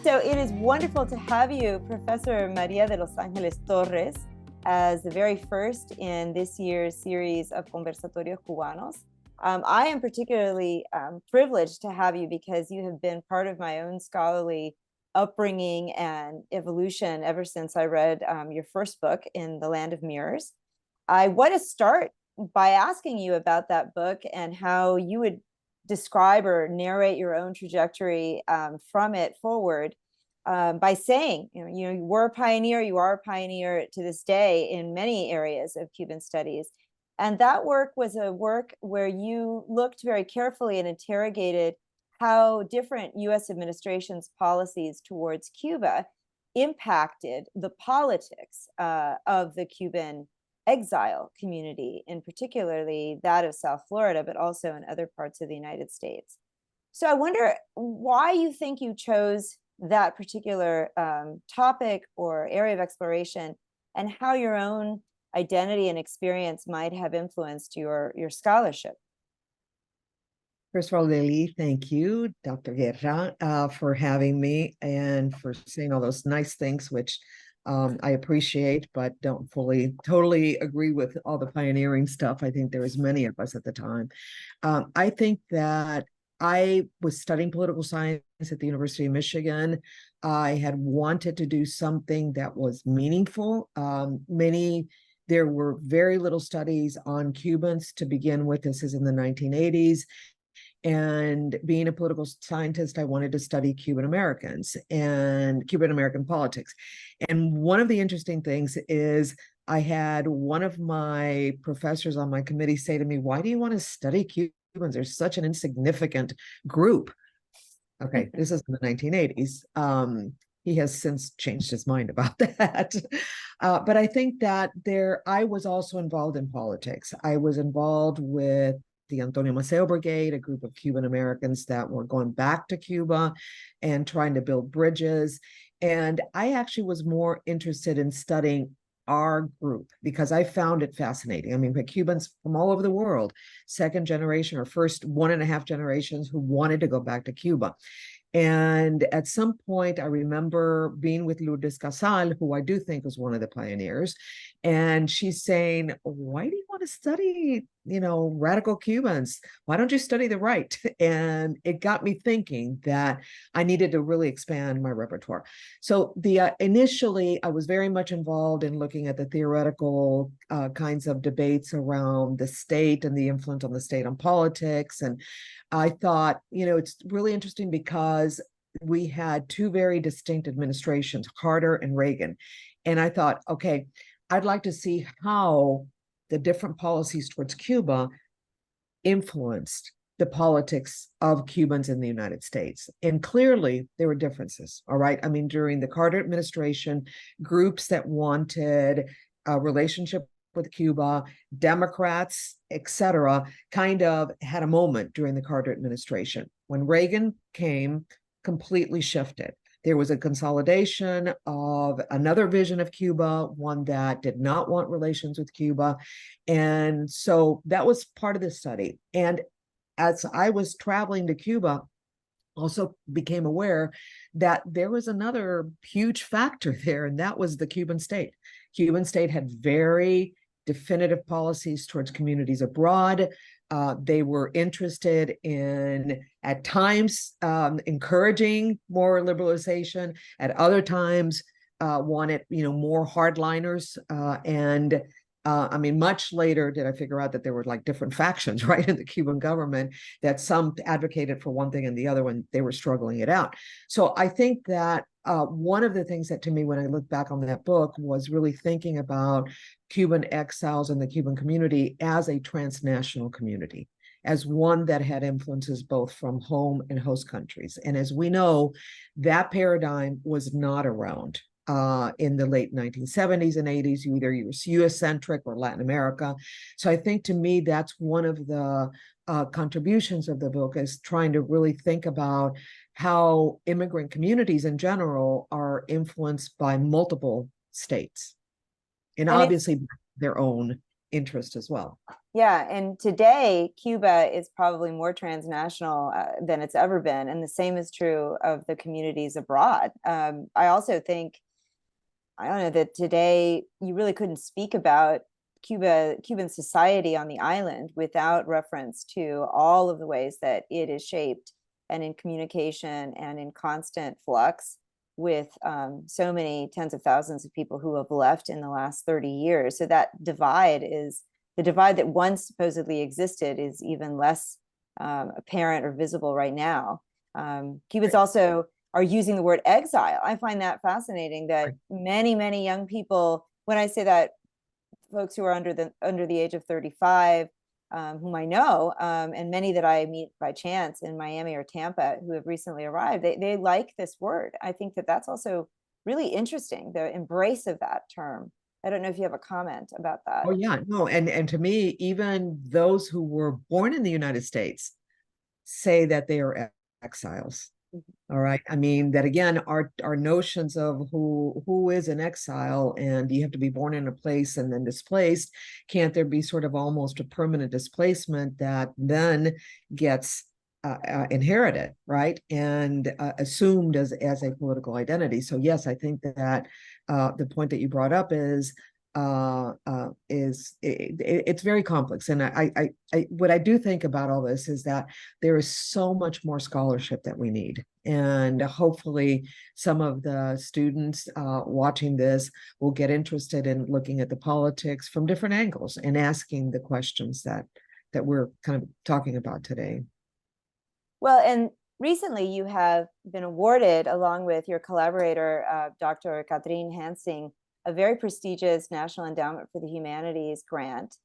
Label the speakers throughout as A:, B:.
A: So it is wonderful to have you, Professor María de Los Angeles Torres, as the very first in this year's series of Conversatorio Cubanos. I am particularly privileged to have you because you have been part of my own scholarly upbringing and evolution ever since I read your first book, In the Land of Mirrors. I want to start by asking you about that book and how you would describe or narrate your own trajectory from it forward by saying, you were a pioneer, you are a pioneer to this day in many areas of Cuban studies. And that work was a work where you looked very carefully and interrogated how different US administrations' policies towards Cuba impacted the politics of the Cuban exile community, and particularly that of South Florida, but also in other parts of the United States. So I wonder why you think you chose that particular topic or area of exploration, and how your own identity and experience might have influenced your scholarship.
B: First of all, Lily, thank you, Dr. Guerra, for having me and for saying all those nice things, which I appreciate, but don't totally agree with all the pioneering stuff. I think there was many of us at the time. I think that I was studying political science at the University of Michigan. I had wanted to do something that was meaningful. There were very little studies on Cubans to begin with. This is in the 1980s. And being a political scientist, I wanted to study Cuban Americans and Cuban American politics. And one of the interesting things is I had one of my professors on my committee say to me, "Why do you want to study Cubans? They're such an insignificant group." Okay, this is in the 1980s. He has since changed his mind about that. But I think that I was also involved in politics. I was involved with the Antonio Maceo Brigade, a group of Cuban Americans that were going back to Cuba and trying to build bridges. And I actually was more interested in studying our group because I found it fascinating. I mean, the Cubans from all over the world, second generation or first 1.5 generations who wanted to go back to Cuba. And at some point, I remember being with Lourdes Casal, who I do think was one of the pioneers, and she's saying, "Why do you want to study, radical Cubans? Why don't you study the right?" And it got me thinking that I needed to really expand my repertoire. So initially, I was very much involved in looking at the theoretical kinds of debates around the state and the influence on the state on politics. And I thought, it's really interesting because we had two very distinct administrations, Carter and Reagan. And I thought, okay, I'd like to see how the different policies towards Cuba influenced the politics of Cubans in the United States. And clearly there were differences, all right? I mean, during the Carter administration, groups that wanted a relationship with Cuba, Democrats, etc., kind of had a moment during the Carter administration. When Reagan came, completely shifted. There was a consolidation of another vision of Cuba, one that did not want relations with Cuba. And so that was part of the study. And as I was traveling to Cuba, also became aware that there was another huge factor there, and that was the Cuban state. Cuban state had very definitive policies towards communities abroad. They were interested in, at times, encouraging more liberalization. At other times, wanted, more hardliners. I mean, much later did I figure out that there were like different factions, right, in the Cuban government, that some advocated for one thing and the other one, they were struggling it out. So I think that one of the things that to me, when I look back on that book, was really thinking about Cuban exiles and the Cuban community as a transnational community, as one that had influences both from home and host countries. And as we know, that paradigm was not around in the late 1970s and 80s. Either you were US-centric or Latin America. So I think to me, that's one of the contributions of the book, is trying to really think about how immigrant communities in general are influenced by multiple states, and obviously their own interest as well.
A: Yeah, and today Cuba is probably more transnational than it's ever been, and the same is true of the communities abroad. I also think, I don't know, that today you really couldn't speak about Cuban society on the island without reference to all of the ways that it is shaped and in communication and in constant flux with so many tens of thousands of people who have left in the last 30 years. So that divide is the divide that once supposedly existed is even less apparent or visible right now. Cubans also are using the word exile. I find that fascinating that many young people, when I say that, folks who are under the age of 35, whom I know, and many that I meet by chance in Miami or Tampa who have recently arrived, they like this word. I think that that's also really interesting, the embrace of that term. I don't know if you have a comment about that.
B: Oh yeah, no, and to me, even those who were born in the United States say that they are exiles. All right. I mean, that again, our notions of who is an exile, and you have to be born in a place and then displaced. Can't there be sort of almost a permanent displacement that then gets inherited, right, and assumed as a political identity? So yes, I think that the point that you brought up is it's very complex. And I what I do think about all this is that there is so much more scholarship that we need. And hopefully some of the students watching this will get interested in looking at the politics from different angles and asking the questions that we're kind of talking about today.
A: Well, and recently you have been awarded, along with your collaborator, Dr. Katrin Hansing, a very prestigious National Endowment for the Humanities grant.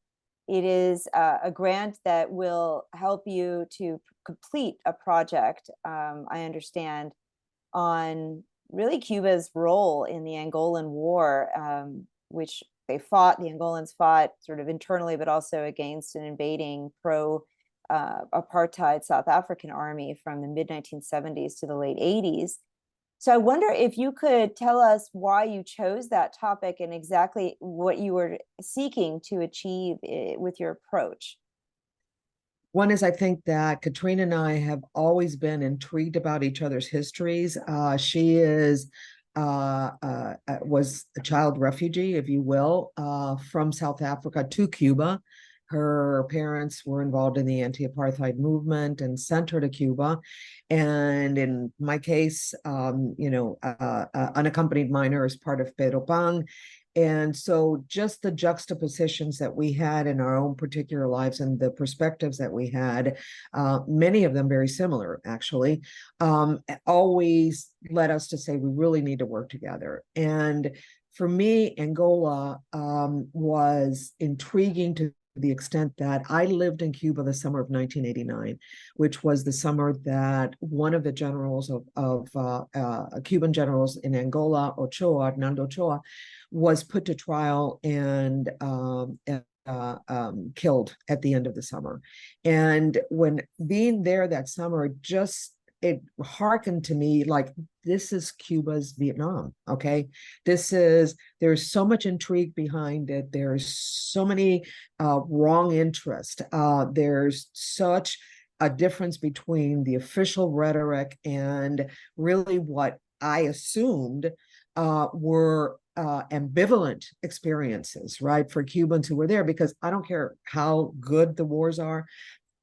A: It is a grant that will help you to complete a project, I understand, on really Cuba's role in the Angolan War, which the Angolans fought sort of internally, but also against an invading pro-apartheid South African army from the mid-1970s to the late 80s. So I wonder if you could tell us why you chose that topic and exactly what you were seeking to achieve with your approach.
B: One is, I think that Katrina and I have always been intrigued about each other's histories. She was a child refugee, if you will, from South Africa to Cuba. Her parents were involved in the anti-apartheid movement and sent her to Cuba. And in my case, unaccompanied minor as part of Pedro Pang. And so just the juxtapositions that we had in our own particular lives and the perspectives that we had, many of them very similar, actually, always led us to say we really need to work together. And for me, Angola was intriguing to the extent that I lived in Cuba the summer of 1989, which was the summer that one of the generals of Cuban generals in Angola, Hernando Ochoa, was put to trial and killed at the end of the summer. And when being there that summer, it hearkened to me like, this is Cuba's Vietnam, okay? There's so much intrigue behind it. There's so many wrong interest. There's such a difference between the official rhetoric and really what I assumed were ambivalent experiences, right, for Cubans who were there, because I don't care how good the wars are,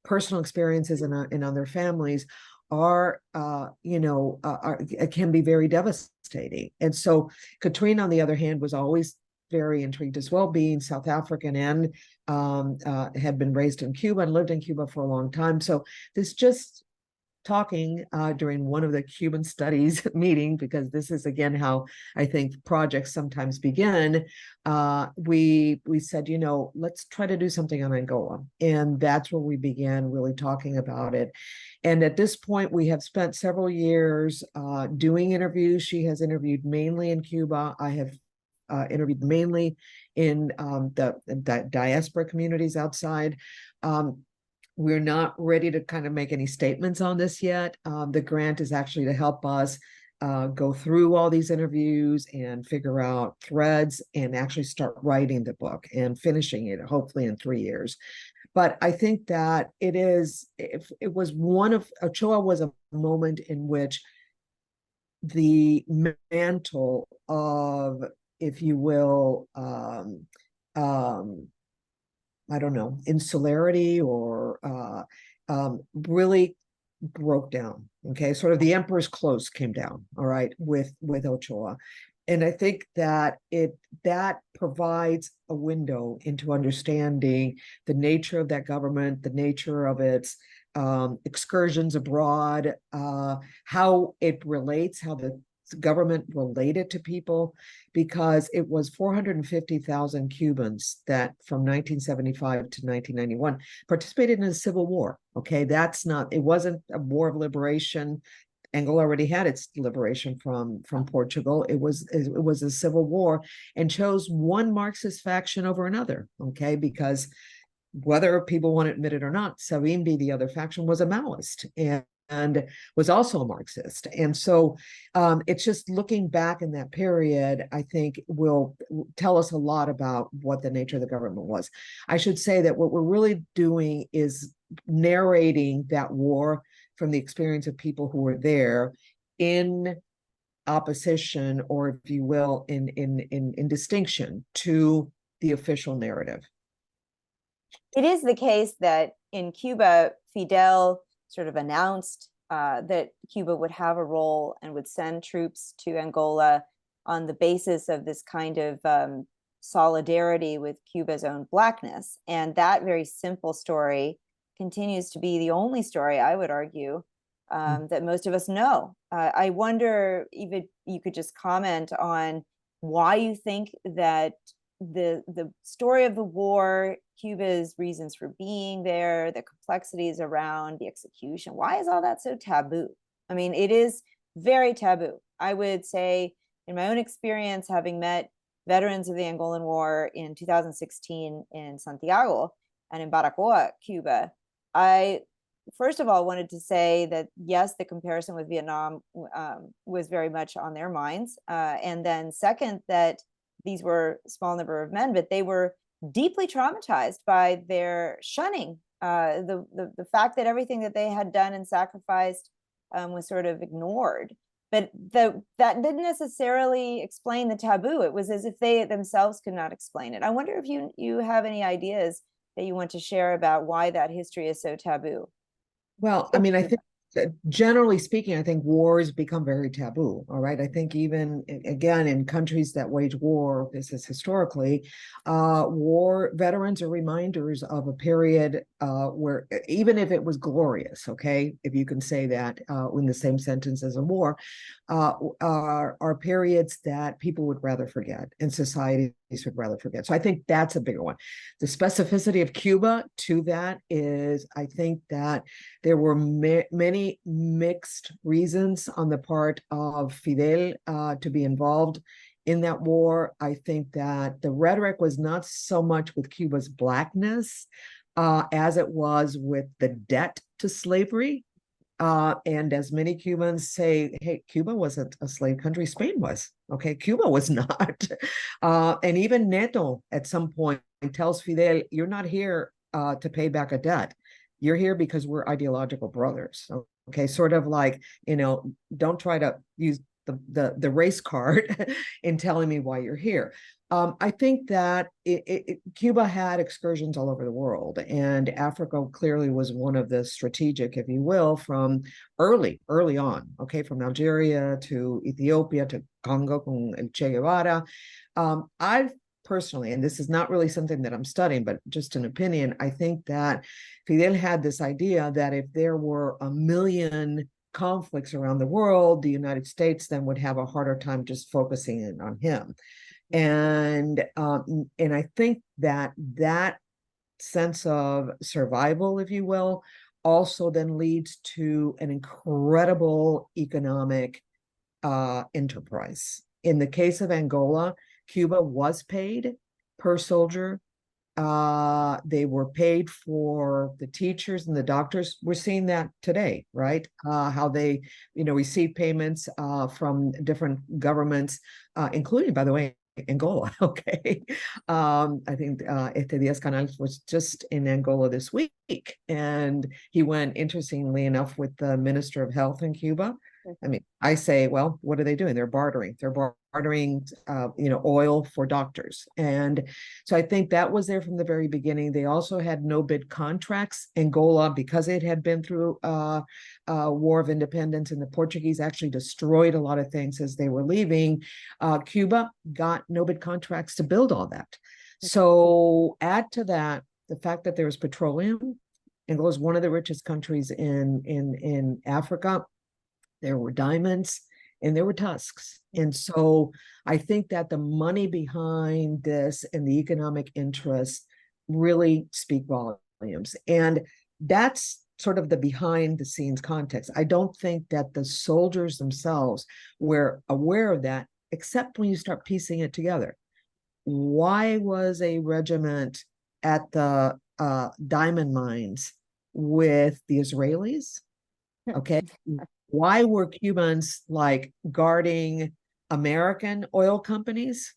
B: personal experiences in other families can be very devastating. And so Katrina, on the other hand, was always very intrigued as well, being South African and had been raised in Cuba and lived in Cuba for a long time. So this just talking during one of the Cuban studies meeting, because this is again how I think projects sometimes begin, we said, let's try to do something on Angola. And that's where we began really talking about it. And at this point, we have spent several years doing interviews. She has interviewed mainly in Cuba. I have interviewed mainly in the diaspora communities outside. We're not ready to kind of make any statements on this yet. The grant is actually to help us go through all these interviews and figure out threads and actually start writing the book and finishing it, hopefully in 3 years. But I think that it was Ochoa was a moment in which the mantle of, if you will, I don't know, insularity or really broke down. Okay, sort of the emperor's clothes came down, all right, with Ochoa. And I think that that provides a window into understanding the nature of that government, the nature of its excursions abroad, how it relates, how the government related to people, because it was 450,000 Cubans that from 1975 to 1991 participated in a civil war. Okay, it wasn't a war of liberation. Angola already had its liberation from Portugal. It was a civil war, and chose one Marxist faction over another. Okay, because whether people want to admit it or not, Savimbi, the other faction, was a Maoist and was also a Marxist. And so it's just looking back in that period, I think will tell us a lot about what the nature of the government was. I should say that what we're really doing is narrating that war from the experience of people who were there in opposition, or if you will, in distinction to the official narrative.
A: It is the case that in Cuba, Fidel sort of announced that Cuba would have a role and would send troops to Angola on the basis of this kind of solidarity with Cuba's own Blackness. And that very simple story continues to be the only story, I would argue, that most of us know. I wonder if you could just comment on why you think that the story of the war, Cuba's reasons for being there, the complexities around the execution, why is all that so taboo? I mean, it is very taboo. I would say, in my own experience, having met veterans of the Angolan War in 2016 in Santiago and in Baracoa, Cuba, I first of all wanted to say that yes, the comparison with Vietnam was very much on their minds, and then second, that these were a small number of men, but they were deeply traumatized by their shunning, the fact that everything that they had done and sacrificed was sort of ignored. But that didn't necessarily explain the taboo. It was as if they themselves could not explain it. I wonder if you have any ideas that you want to share about why that history is so taboo.
B: Well, I mean, I think generally speaking, I think wars become very taboo. All right. I think even again in countries that wage war, this is historically, war veterans are reminders of a period where even if it was glorious, okay, if you can say that in the same sentence as a war, are periods that people would rather forget and societies would rather forget. So I think that's a bigger one. The specificity of Cuba to that is, I think that there were many mixed reasons on the part of Fidel to be involved in that war. I think that the rhetoric was not so much with Cuba's Blackness as it was with the debt to slavery. And as many Cubans say, hey, Cuba wasn't a slave country, Spain was. Okay, Cuba was not. And even Neto at some point tells Fidel, you're not here to pay back a debt. You're here because we're ideological brothers. Okay, sort of like, don't try to use the race card in telling me why you're here. I think that Cuba had excursions all over the world, and Africa clearly was one of the strategic, if you will, from early on, okay, from Algeria to Ethiopia to Congo con el Che Guevara. I've personally, and this is not really something that I'm studying, but just an opinion, I think that Fidel had this idea that if there were 1 million conflicts around the world, the United States then would have a harder time just focusing in on him. And I think that sense of survival, if you will, also then leads to an incredible economic enterprise. In the case of Angola, Cuba was paid per soldier They were paid for the teachers and the doctors. We're seeing that today, right? How they, receive payments from different governments, including, by the way, Angola. Okay. I think Díaz Canales was just in Angola this week, and he went, interestingly enough, with the Minister of Health in Cuba. I mean, I say, well, what are they doing? They're bartering. They're bartering, oil for doctors. And so I think that was there from the very beginning. They also had no bid contracts. Angola, because it had been through a war of independence, and the Portuguese actually destroyed a lot of things as they were leaving. Cuba got no bid contracts to build all that. So add to that the fact that there's petroleum. Angola is one of the richest countries in Africa. There were diamonds and there were tusks. And so I think that the money behind this and the economic interests really speak volumes. And that's sort of the behind the scenes context. I don't think that the soldiers themselves were aware of that, except when you start piecing it together. Why was a regiment at the diamond mines with the Israelis? Okay. Why were Cubans like guarding American oil companies?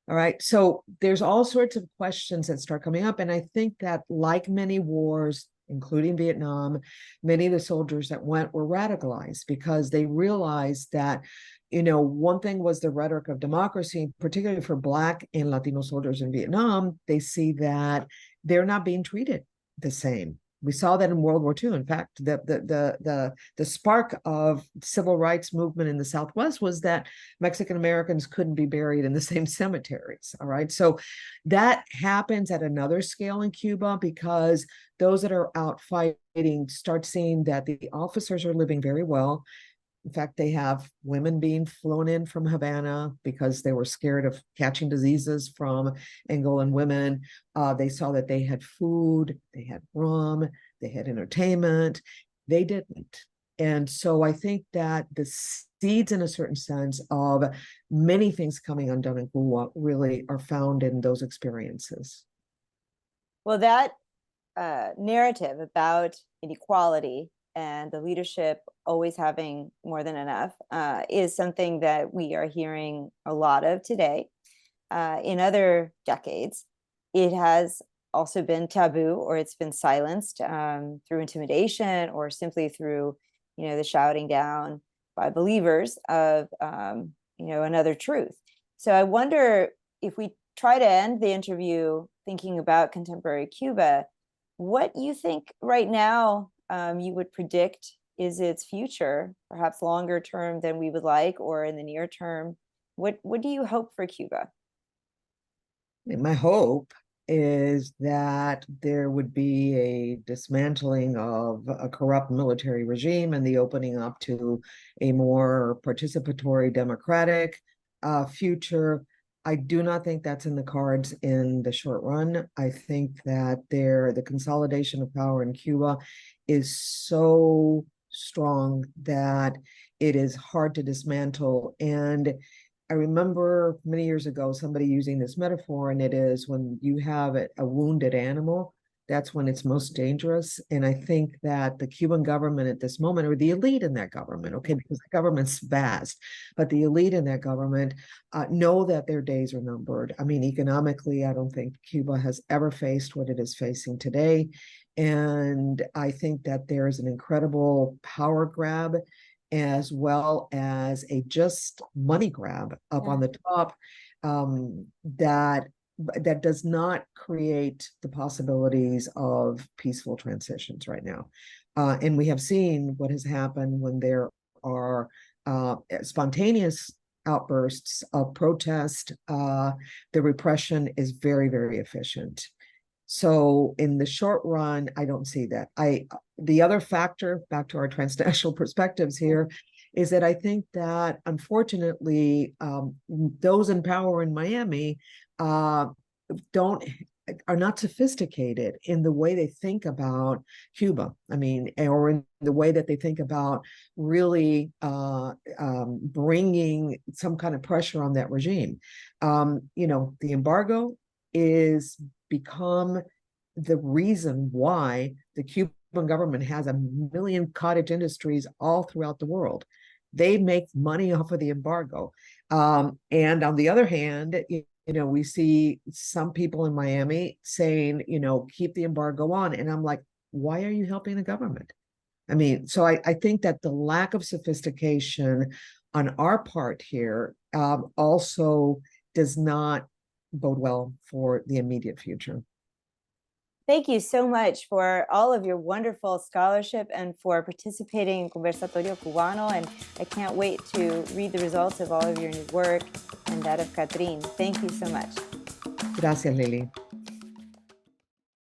B: All right. So there's all sorts of questions that start coming up. And I think that, like many wars, including Vietnam, many of the soldiers that went were radicalized because they realized that, one thing was the rhetoric of democracy, particularly for Black and Latino soldiers in Vietnam. They see that they're not being treated the same. We saw that in World War II. In fact, the spark of civil rights movement in the Southwest was that Mexican Americans couldn't be buried in the same cemeteries. All right. So that happens at another scale in Cuba because those that are out fighting start seeing that the officers are living very well. In fact, they have women being flown in from Havana because they were scared of catching diseases from Angolan women. They saw that they had food, they had rum, they had entertainment. They didn't. And so I think that the seeds, in a certain sense, of many things coming undone in Cuba really are found in those experiences.
A: Well, that narrative about inequality and the leadership always having more than enough is something that we are hearing a lot of today. In other decades, it has also been taboo, or it's been silenced through intimidation, or simply through, the shouting down by believers of, another truth. So I wonder, if we try to end the interview thinking about contemporary Cuba, what you think right now you would predict is its future, perhaps longer term than we would like, or in the near term? What do you hope for Cuba?
B: My hope is that there would be a dismantling of a corrupt military regime and the opening up to a more participatory democratic future. I do not think that's in the cards in the short run. I think that the consolidation of power in Cuba is so strong that it is hard to dismantle. And I remember many years ago somebody using this metaphor, and it is when you have a wounded animal, that's when it's most dangerous. And I think that the Cuban government at this moment, or the elite in that government, okay, because the government's vast, but the elite in that government know that their days are numbered. I mean, economically, I don't think Cuba has ever faced what it is facing today. And I think that there is an incredible power grab, as well as a just money grab up on the top, that does not create the possibilities of peaceful transitions right now. And we have seen what has happened when there are spontaneous outbursts of protest. The repression is very, very efficient. So in the short run, I don't see that. The other factor, back to our transnational perspectives here, is that I think that, unfortunately, those in power in Miami are not sophisticated in the way they think about Cuba. I mean, or in the way that they think about really bringing some kind of pressure on that regime. The embargo is become the reason why the Cuban government has 1 million cottage industries all throughout the world. They make money off of the embargo. And on the other hand, we see some people in Miami saying, keep the embargo on. And I'm like, why are you helping the government? I mean, so I think that the lack of sophistication on our part here also does not bode well for the immediate future.
A: Thank you so much for all of your wonderful scholarship and for participating in Conversatorio Cubano. And I can't wait to read the results of all of your new work and that of Catherine. Thank you so much.
B: Gracias, Lily.